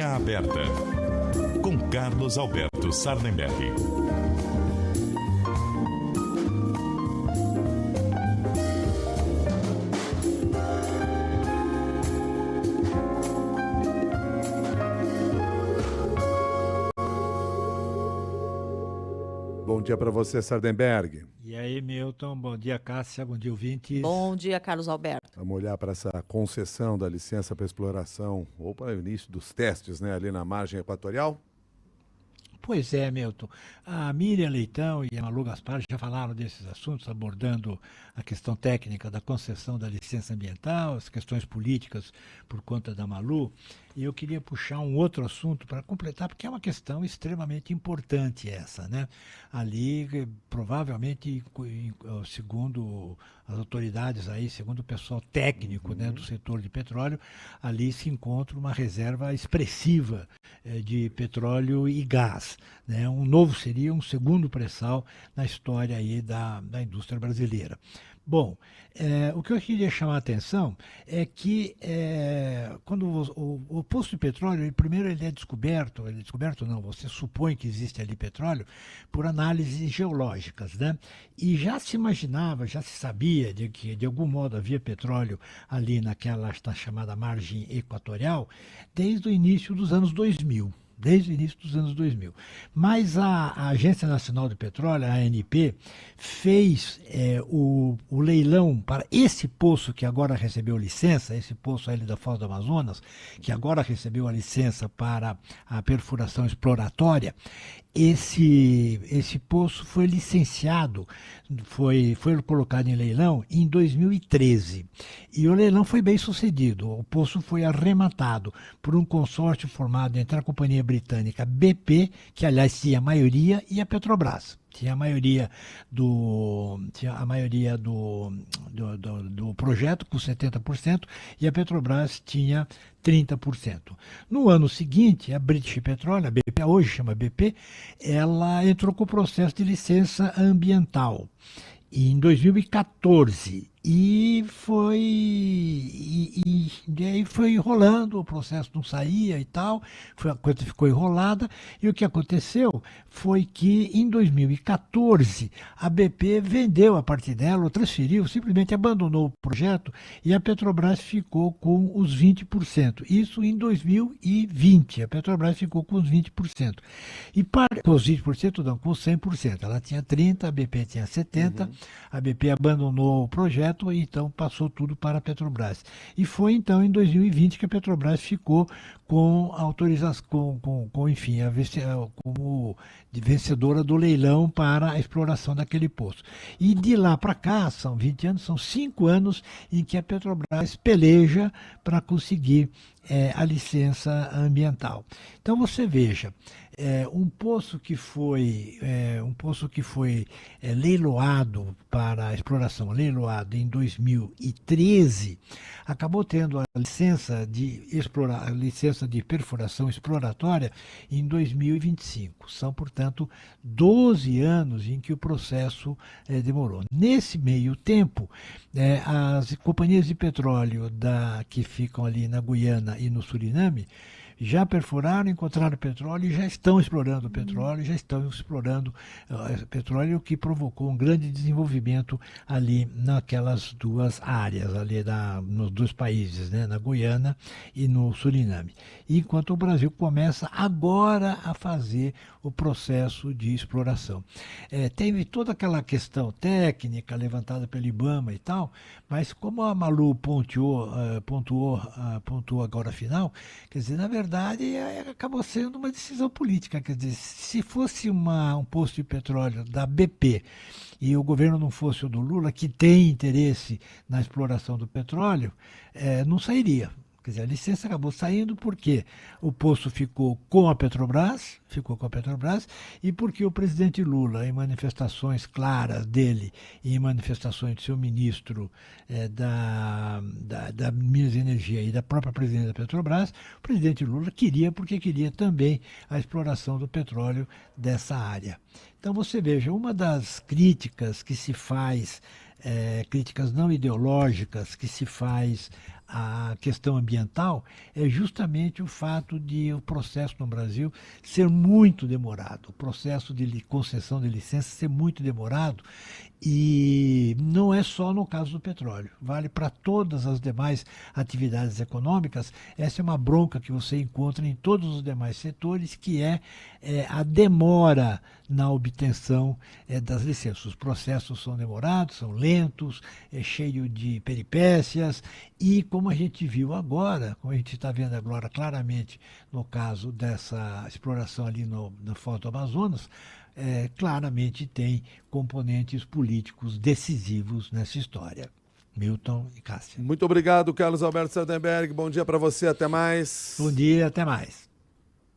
Linha Aberta, com Carlos Alberto Sardenberg. Bom dia para você, Sardenberg. E aí, Milton, bom dia, Cássia, bom dia, ouvintes. Bom dia, Carlos Alberto. Vamos olhar para essa concessão da licença para exploração, ou para o início dos testes, né, ali na margem equatorial? Pois é, Milton. A Miriam Leitão e a Malu Gaspar já falaram desses assuntos, abordando a questão técnica da concessão da licença ambiental, as questões políticas por conta da Malu. E eu queria puxar um outro assunto para completar, porque é uma questão extremamente importante essa, né? Ali, provavelmente, segundo as autoridades aí, segundo o pessoal técnico, né, do setor de petróleo, ali se encontra uma reserva expressiva de petróleo e gás, né? Seria um segundo pré-sal na história aí da indústria brasileira. Bom, o que eu queria chamar a atenção é que quando o poço de petróleo, primeiro ele é descoberto não, você supõe que existe ali petróleo por análises geológicas, né? E já se imaginava, já se sabia de que de algum modo havia petróleo ali naquela chamada margem equatorial desde o início dos anos 2000. Desde o início dos anos 2000. Mas a Agência Nacional de Petróleo, a ANP, fez o leilão para esse poço que agora recebeu licença, esse poço ali da Foz do Amazonas, que agora recebeu a licença para a perfuração exploratória. Esse poço foi licenciado, foi colocado em leilão em 2013. E o leilão foi bem sucedido. O poço foi arrematado por um consórcio formado entre a companhia britânica BP, que aliás tinha a maioria, e a Petrobras. Tinha a maioria do projeto, com 70%, e a Petrobras tinha 30%. No ano seguinte, a British Petroleum, a BP, hoje chama BP, ela entrou com o processo de licença ambiental em 2014. E aí foi enrolando, o processo não saía e tal, a coisa ficou enrolada, e o que aconteceu foi que em 2014 a BP vendeu a parte dela, ou transferiu, simplesmente abandonou o projeto, e a Petrobras ficou com os 20%. Isso em 2020, a Petrobras ficou com os 20%. E com os 20% não, com os 100%. Ela tinha 30%, a BP tinha 70%, a BP abandonou o projeto, e então passou tudo para a Petrobras. E foi então em 2020 que a Petrobras ficou com a autorização, enfim, como vencedora do leilão para a exploração daquele poço. E de lá para cá, são 20 anos, são 5 anos em que a Petrobras peleja para conseguir a licença ambiental. Então você veja, um poço que foi leiloado para a exploração, leiloado em 2013, acabou tendo a licença de perfuração exploratória em 2025. São, portanto, 12 anos em que o processo demorou. Nesse meio tempo, as companhias de petróleo que ficam ali na Guiana e no Suriname já perfuraram, encontraram petróleo e já estão explorando petróleo, que provocou um grande desenvolvimento ali naquelas duas áreas, ali nos dois países, né, na Guiana e no Suriname. Enquanto o Brasil começa agora a fazer o processo de exploração. Teve toda aquela questão técnica levantada pelo IBAMA e tal, mas como a Malu pontuou agora afinal, quer dizer, na verdade, acabou sendo uma decisão política. Quer dizer, se fosse um posto de petróleo da BP e o governo não fosse o do Lula, que tem interesse na exploração do petróleo, não sairia. Quer dizer, a licença acabou saindo porque o poço ficou com a Petrobras, e porque o presidente Lula, em manifestações claras dele e em manifestações do seu ministro da Minas e Energia e da própria presidente da Petrobras, o presidente Lula porque queria também a exploração do petróleo dessa área. Então você veja, uma das críticas que se faz, críticas não ideológicas que se faz a questão ambiental é justamente o fato de o processo no Brasil ser muito demorado, o processo de concessão de licença ser muito demorado, e não é só no caso do petróleo, vale para todas as demais atividades econômicas. Essa é uma bronca que você encontra em todos os demais setores, que é a demora na obtenção das licenças. Os processos são demorados, são lentos, é cheio de peripécias, e como a gente viu agora, como a gente está vendo agora claramente no caso dessa exploração ali no Foz do Amazonas, claramente tem componentes políticos decisivos nessa história. Milton e Cássia. Muito obrigado, Carlos Alberto Sardenberg. Bom dia para você, até mais. Bom dia, até mais.